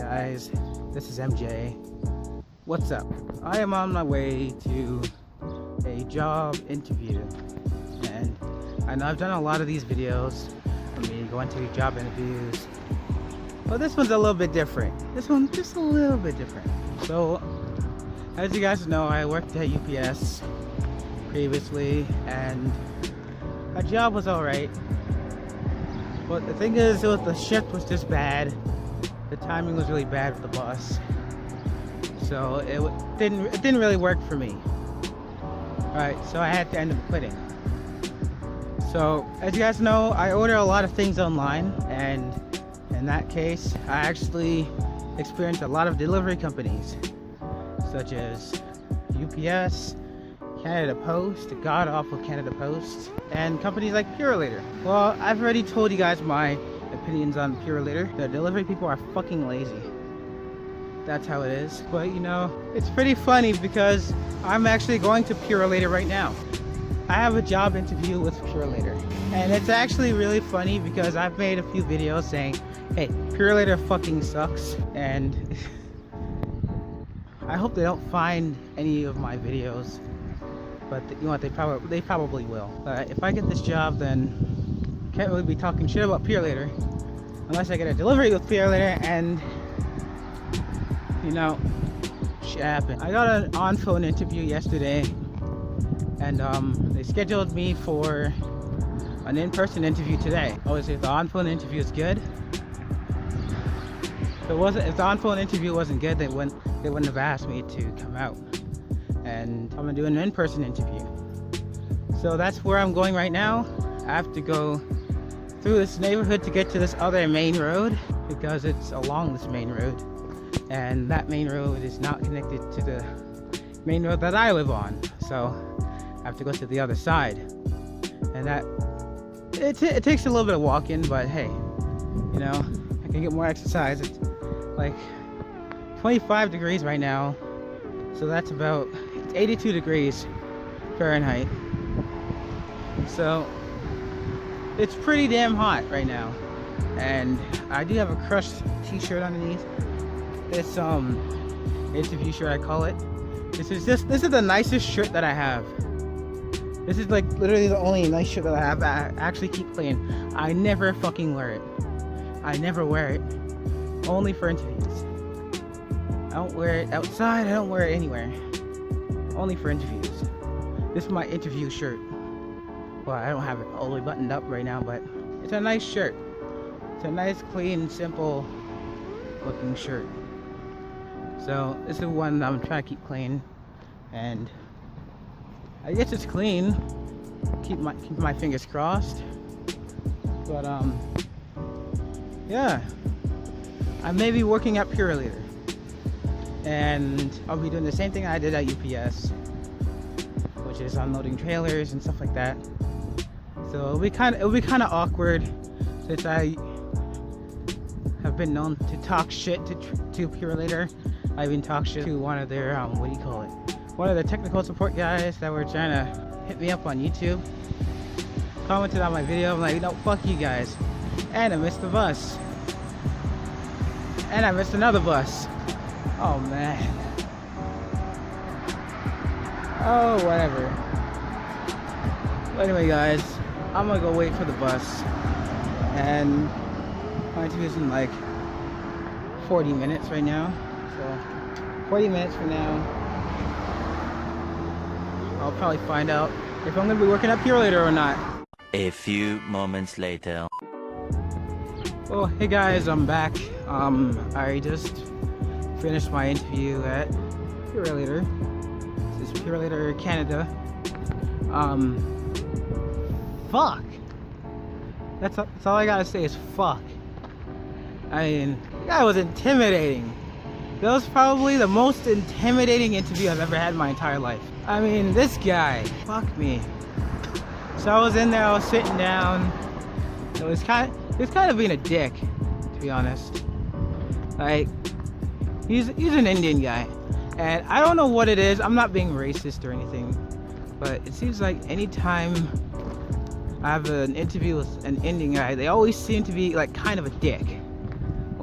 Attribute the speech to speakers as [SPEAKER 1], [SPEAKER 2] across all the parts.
[SPEAKER 1] guys, this is MJ. What's up? I am on my way to a job interview, and I know I've done a lot of these videos of me going to job interviews, but this one's a little bit different. This one's just a little bit different. So, as you guys know, I worked at UPS previously, and my job was alright. But the thing is, the shift was just bad. The timing was really bad with the bus, so it didn't really work for me. Alright, so I had to end up quitting. So as you guys know, I order a lot of things online, and in that case, I actually experienced a lot of delivery companies, such as UPS, Canada Post, God Awful Canada Post, and companies like Purolator. Well, I've already told you guys my opinions on Purolator. The delivery people are fucking lazy. That's how it is. But you know, it's pretty funny because I'm actually going to Purolator right now. I have a job interview with Purolator, and it's actually really funny because I've made a few videos saying, hey, Purolator fucking sucks, and I hope they don't find any of my videos. But you know what, they probably will. If I get this job, then can't really be talking shit about Purolator unless I get a delivery with Purolator, and you know, shit happened. I got an on-phone interview yesterday, and they scheduled me for an in-person interview today. Obviously, if the on-phone interview is good, if the on-phone interview wasn't good, they wouldn't have asked me to come out. And I'm gonna do an in-person interview. So that's where I'm going right now. I have to go through this neighborhood to get to this other main road, because it's along this main road, and that main road is not connected to the main road that I live on. So I have to go to the other side, and that it takes a little bit of walking, but hey, you know, I can get more exercise. It's like 25 degrees right now, so that's about 82 degrees Fahrenheit. So it's pretty damn hot right now, and I do have a crushed t-shirt underneath this interview shirt, I call it. This is the nicest shirt that I have. This is like literally the only nice shirt that I have. I actually keep clean. I never fucking wear it. I never wear it. Only for interviews. I don't wear it outside. I don't wear it anywhere. Only for interviews. This is my interview shirt. Well, I don't have it all the way buttoned up right now, but it's a nice shirt. It's a nice, clean, simple looking shirt. So this is one I'm trying to keep clean, and I guess it's clean. Keep my fingers crossed. But yeah, I may be working at Purolator, and I'll be doing the same thing I did at UPS, which is unloading trailers and stuff like that. So it'll be kind of awkward, since I have been known to talk shit to Purolator. I even talked shit to one of their what do you call it? One of the technical support guys that were trying to hit me up on YouTube. Commented on my video. I'm like, no, fuck you guys. And I missed the bus. And I missed another bus. Oh man. Oh, whatever. But anyway, guys, I'm gonna go wait for the bus, and my interview's in like 40 minutes right now. So 40 minutes from now, I'll probably find out if I'm gonna be working at Purolator or not.
[SPEAKER 2] A few moments later.
[SPEAKER 1] Well, hey guys, I'm back. I just finished my interview at Purolator. This is Purolator Canada. Fuck. That's all I gotta say is fuck. I mean, that was intimidating. That was probably the most intimidating interview I've ever had in my entire life. I mean, this guy, fuck me. So I was in there, I was sitting down. It was kind of being a dick, to be honest. Like, he's an Indian guy, and I don't know what it is. I'm not being racist or anything, but it seems like anytime I have an interview with an Indian guy, they always seem to be like kind of a dick.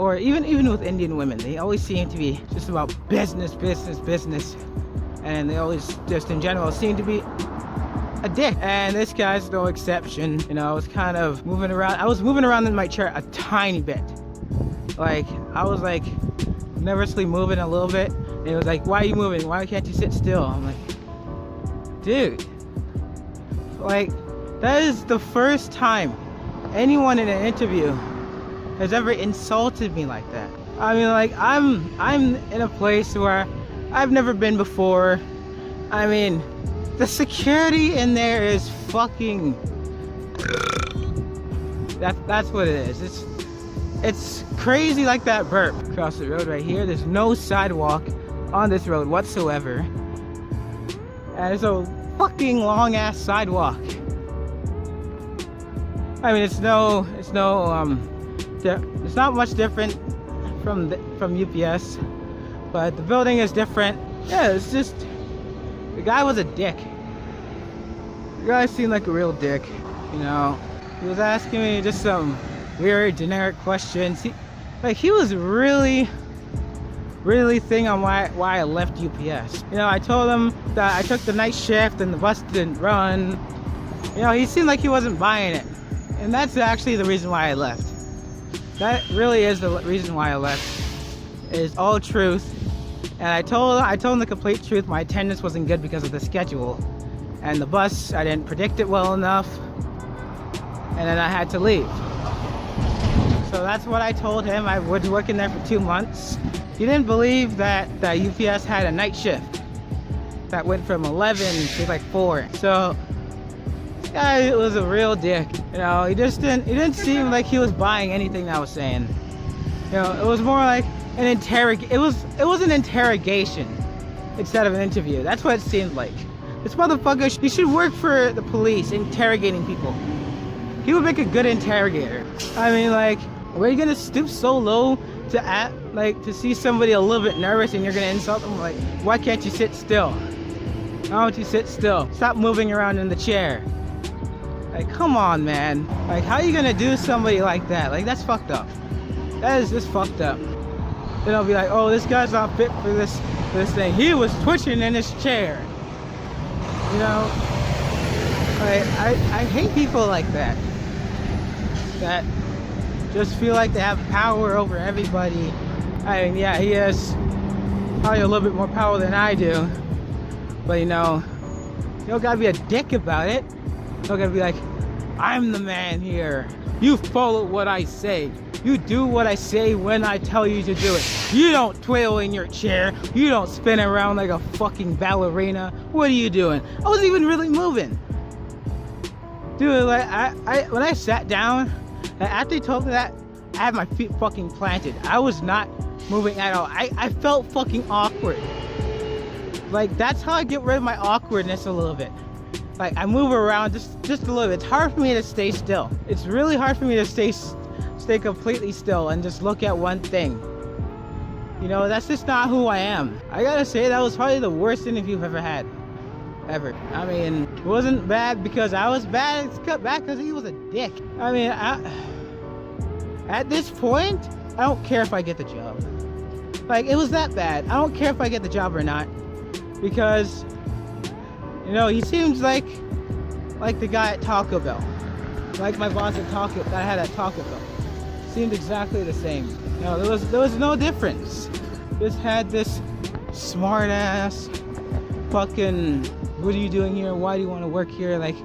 [SPEAKER 1] or even with Indian women, they always seem to be just about business, and they always just in general seem to be a dick. And this guy's no exception. You know, I was kind of moving around. I was moving around in my chair a tiny bit. Like, I was like nervously moving a little bit. And it was like, why are you moving? Why can't you sit still? I'm like, dude, like, that is the first time anyone in an interview has ever insulted me like that. I mean, like, I'm in a place where I've never been before. I mean, the security in there is fucking... That's what it is. It's crazy like that burp. Across the road right here, there's no sidewalk on this road whatsoever. And it's a fucking long ass sidewalk. I mean, it's not much different from UPS, but the building is different. Yeah, it's just, the guy was a dick. The guy seemed like a real dick, you know. He was asking me just some weird generic questions. He was really thinking on why I left UPS. You know, I told him that I took the night shift and the bus didn't run. You know, he seemed like he wasn't buying it. And that's actually the reason why I left. That really is the reason why I left. It is all truth. And I told him the complete truth. My attendance wasn't good because of the schedule. And the bus, I didn't predict it well enough. And then I had to leave. So that's what I told him. I was working there for 2 months. He didn't believe that UPS had a night shift that went from 11 to like 4. So this guy was a real dick. You know, he didn't seem like he was buying anything I was saying. You know, it was more like an it was an interrogation instead of an interview. That's what it seemed like. This motherfucker, he should work for the police, interrogating people. He would make a good interrogator. I mean, like, were you gonna stoop so low to act like to see somebody a little bit nervous and you're gonna insult them? Like, why can't you sit still? Why don't you sit still? Stop moving around in the chair. Like, come on, man. Like, how are you gonna do somebody like that? Like, that's fucked up. That is just fucked up. Then I'll be like, oh, this guy's not fit for this thing. He was twitching in his chair. You know? Like, I hate people like that. That just feel like they have power over everybody. I mean, yeah, he has probably a little bit more power than I do. But you don't gotta be a dick about it. You don't gotta be like, I'm the man here. You follow what I say. You do what I say when I tell you to do it. You don't twail in your chair. You don't spin around like a fucking ballerina. What are you doing? I wasn't even really moving. Dude, like, when I sat down, after he told me that, I had my feet fucking planted. I was not moving at all. I felt fucking awkward. Like, that's how I get rid of my awkwardness a little bit. Like, I move around just a little bit. It's hard for me to stay still. It's really hard for me to stay completely still and just look at one thing. You know, that's just not who I am. I gotta say, that was probably the worst interview I've ever had. Ever. I mean, it wasn't bad because I was bad. It's cut back because he was a dick. I mean, at this point, I don't care if I get the job. Like, it was that bad. I don't care if I get the job or not. Because, you know, he seems like the guy at Taco Bell. Like my boss at Taco that I had at Taco Bell. Seemed exactly the same. You know, there was no difference. Just had this smart ass fucking, what are you doing here? Why do you want to work here? Like,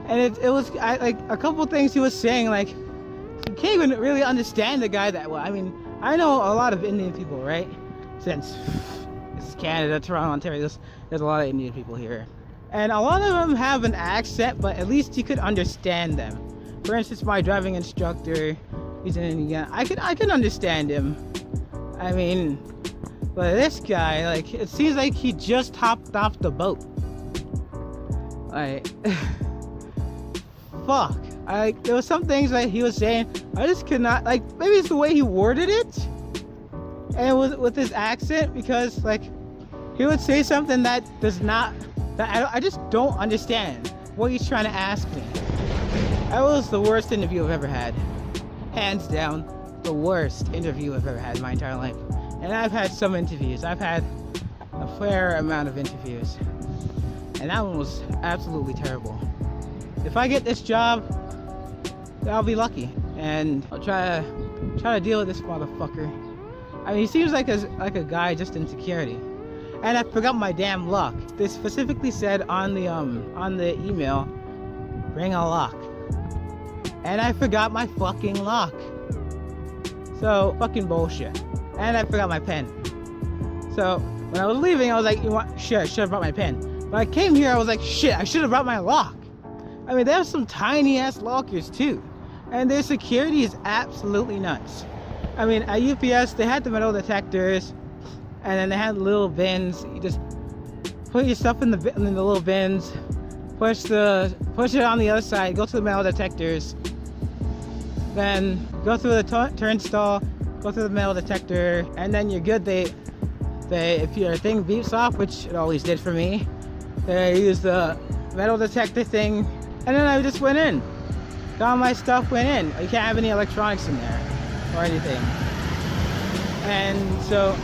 [SPEAKER 1] and it was like a couple things he was saying, like, you can't even really understand the guy that well. I mean, I know a lot of Indian people, right? Since this is Canada, Toronto, Ontario, there's a lot of Indian people here. And a lot of them have an accent, but at least you could understand them. For instance, my driving instructor, he's an Indian. I can understand him. I mean, but this guy, like, it seems like he just hopped off the boat. Like, fuck. There was some things that he was saying, I just could not, like, maybe it's the way he worded it, and with his accent, because, like, he would say something that I just don't understand what he's trying to ask me. That was the worst interview I've ever had. Hands down. the worst interview I've ever had in my entire life. And I've had some interviews. I've had a fair amount of interviews. And that one was absolutely terrible. If I get this job, I'll be lucky. And I'll try to deal with this motherfucker. I mean, he seems like a guy just in security. And I forgot my damn lock. They specifically said on the email, bring a lock. And I forgot my fucking lock. So, fucking bullshit. And I forgot my pen. So, when I was leaving, I was like, shit, I should have brought my pen. When I came here, I was like, shit, I should have brought my lock. I mean, they have some tiny ass lockers too. And their security is absolutely nuts. I mean, at UPS, they had the metal detectors, and then they had little bins. You just put your stuff in the little bins, push it on the other side, go to the metal detectors, then go through the turnstile, go through the metal detector, and then you're good. They if your thing beeps off, which it always did for me, they use the metal detector thing, and then I just went in. Got all my stuff, went in. You can't have any electronics in there or anything. And so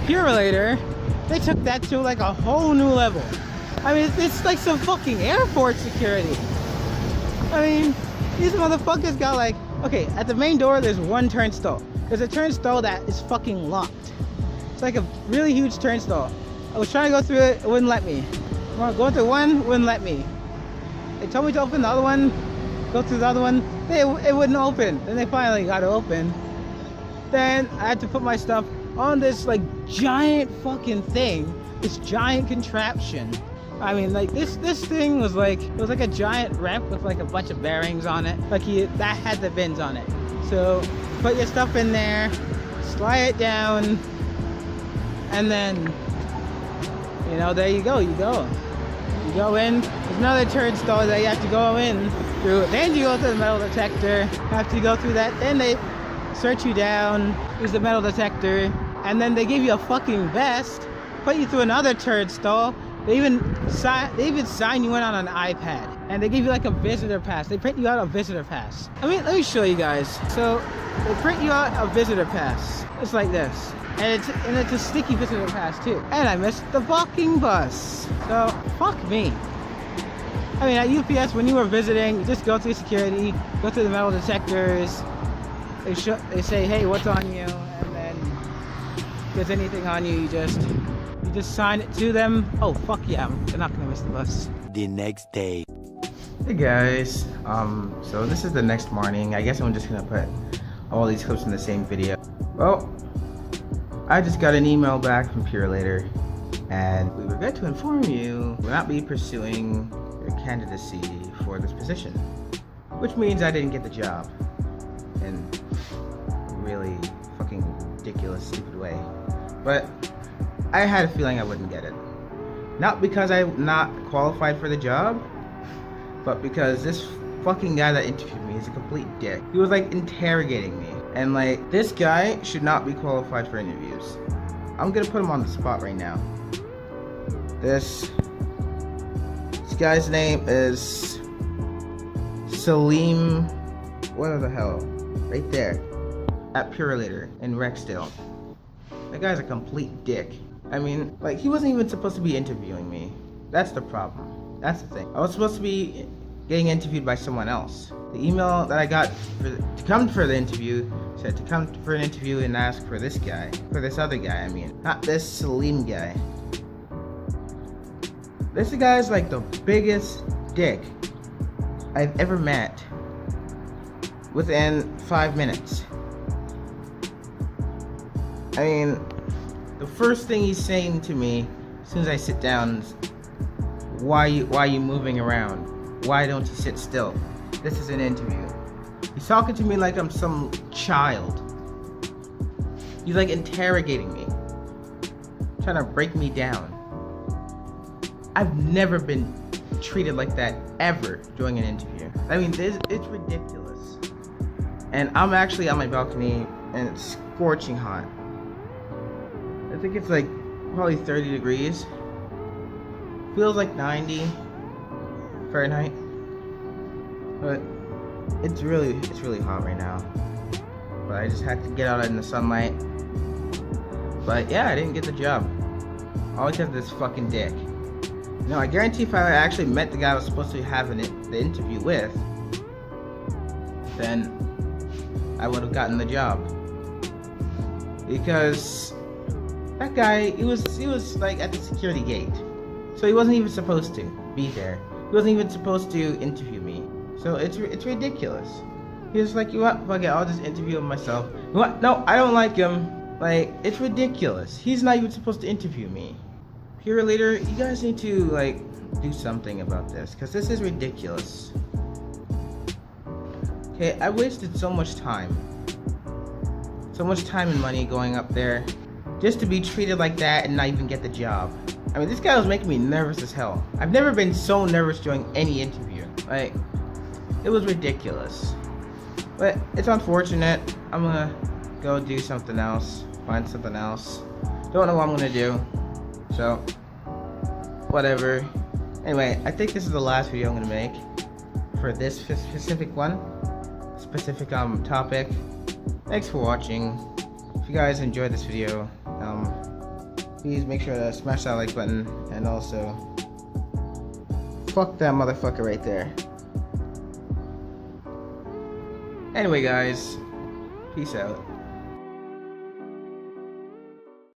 [SPEAKER 1] Purolator, they took that to like a whole new level. I mean, it's like some fucking airport security. I mean, these motherfuckers got like, okay, at the main door there's one turnstile. There's a turnstile that is fucking locked. It's like a really huge turnstile. I was trying to go through it, it wouldn't let me. Go through one, wouldn't let me. They told me to open the other one, go through the other one, it wouldn't open. Then they finally got it open. Then I had to put my stuff on this like giant fucking thing, this giant contraption. I mean, like this thing was like, it was like a giant ramp with like a bunch of bearings on it. Like that had the bins on it. So put your stuff in there, slide it down, and then, you know, there you go, you go in. There's another turnstile that you have to go in through. Then you go to the metal detector, have to go through that. Then they search you down, use the metal detector, and then they give you a fucking vest, put you through another turnstile. They even sign you in on an iPad, and they give you like a visitor pass. They print you out a visitor pass. I mean, let me show you guys. So they print you out a visitor pass. It's like this. And it's a sticky visitor pass too. And I missed the fucking bus. So fuck me. I mean, at UPS, when you were visiting, you just go through security, go through the metal detectors. They say, hey, what's on you? And then if there's anything on you, you just sign it to them. Oh fuck yeah, they're not gonna miss the bus.
[SPEAKER 2] The next day.
[SPEAKER 1] Hey guys, so this is the next morning. I guess I'm just gonna put all these clips in the same video. Well, I just got an email back from Purolator, and we regret to inform you we'll not be pursuing your candidacy for this position, which means I didn't get the job in a really fucking ridiculous, stupid way. But I had a feeling I wouldn't get it. Not because I'm not qualified for the job, but because this fucking guy that interviewed me is a complete dick. He was like interrogating me. And like, this guy should not be qualified for interviews. I'm gonna put him on the spot right now. This guy's name is Salim, what the hell? Right there. At Purolator in Rexdale. That guy's a complete dick. I mean, like, he wasn't even supposed to be interviewing me. That's the problem. That's the thing. I was supposed to be getting interviewed by someone else. The email that I got to come for the interview said to come for an interview and ask for this guy. For this other guy, I mean. Not this Salim guy. This guy's like the biggest dick I've ever met within 5 minutes. I mean, the first thing he's saying to me as soon as I sit down is, why are you moving around? Why don't you sit still? This is an interview. He's talking to me like I'm some child. He's like interrogating me, trying to break me down. I've never been treated like that ever during an interview. I mean, it's ridiculous. And I'm actually on my balcony and it's scorching hot. I think it's like probably 30 degrees. Feels like 90 Fahrenheit. But it's really hot right now. but I just had to get out in the sunlight. But yeah, I didn't get the job. All because of this fucking dick. No, I guarantee if I actually met the guy I was supposed to have the interview with, then I would have gotten the job. Because that guy, he was like at the security gate, so he wasn't even supposed to be there. He wasn't even supposed to interview me. So it's ridiculous. He was like, you what? Fuck it, I'll just interview him myself. What? No, I don't like him. Like, it's ridiculous. He's not even supposed to interview me. Purolator, you guys need to like do something about this, because this is ridiculous. Okay, I wasted so much time and money going up there just to be treated like that and not even get the job. I mean, this guy was making me nervous as hell. I've never been so nervous during any interview. Like, it was ridiculous. But it's unfortunate. I'm gonna go do something else, find something else. Don't know what I'm gonna do. So, whatever. Anyway, I think this is the last video I'm gonna make for this specific topic. Thanks for watching. If you guys enjoyed this video, please make sure to smash that like button, and also fuck that motherfucker right there. Anyway guys, peace out.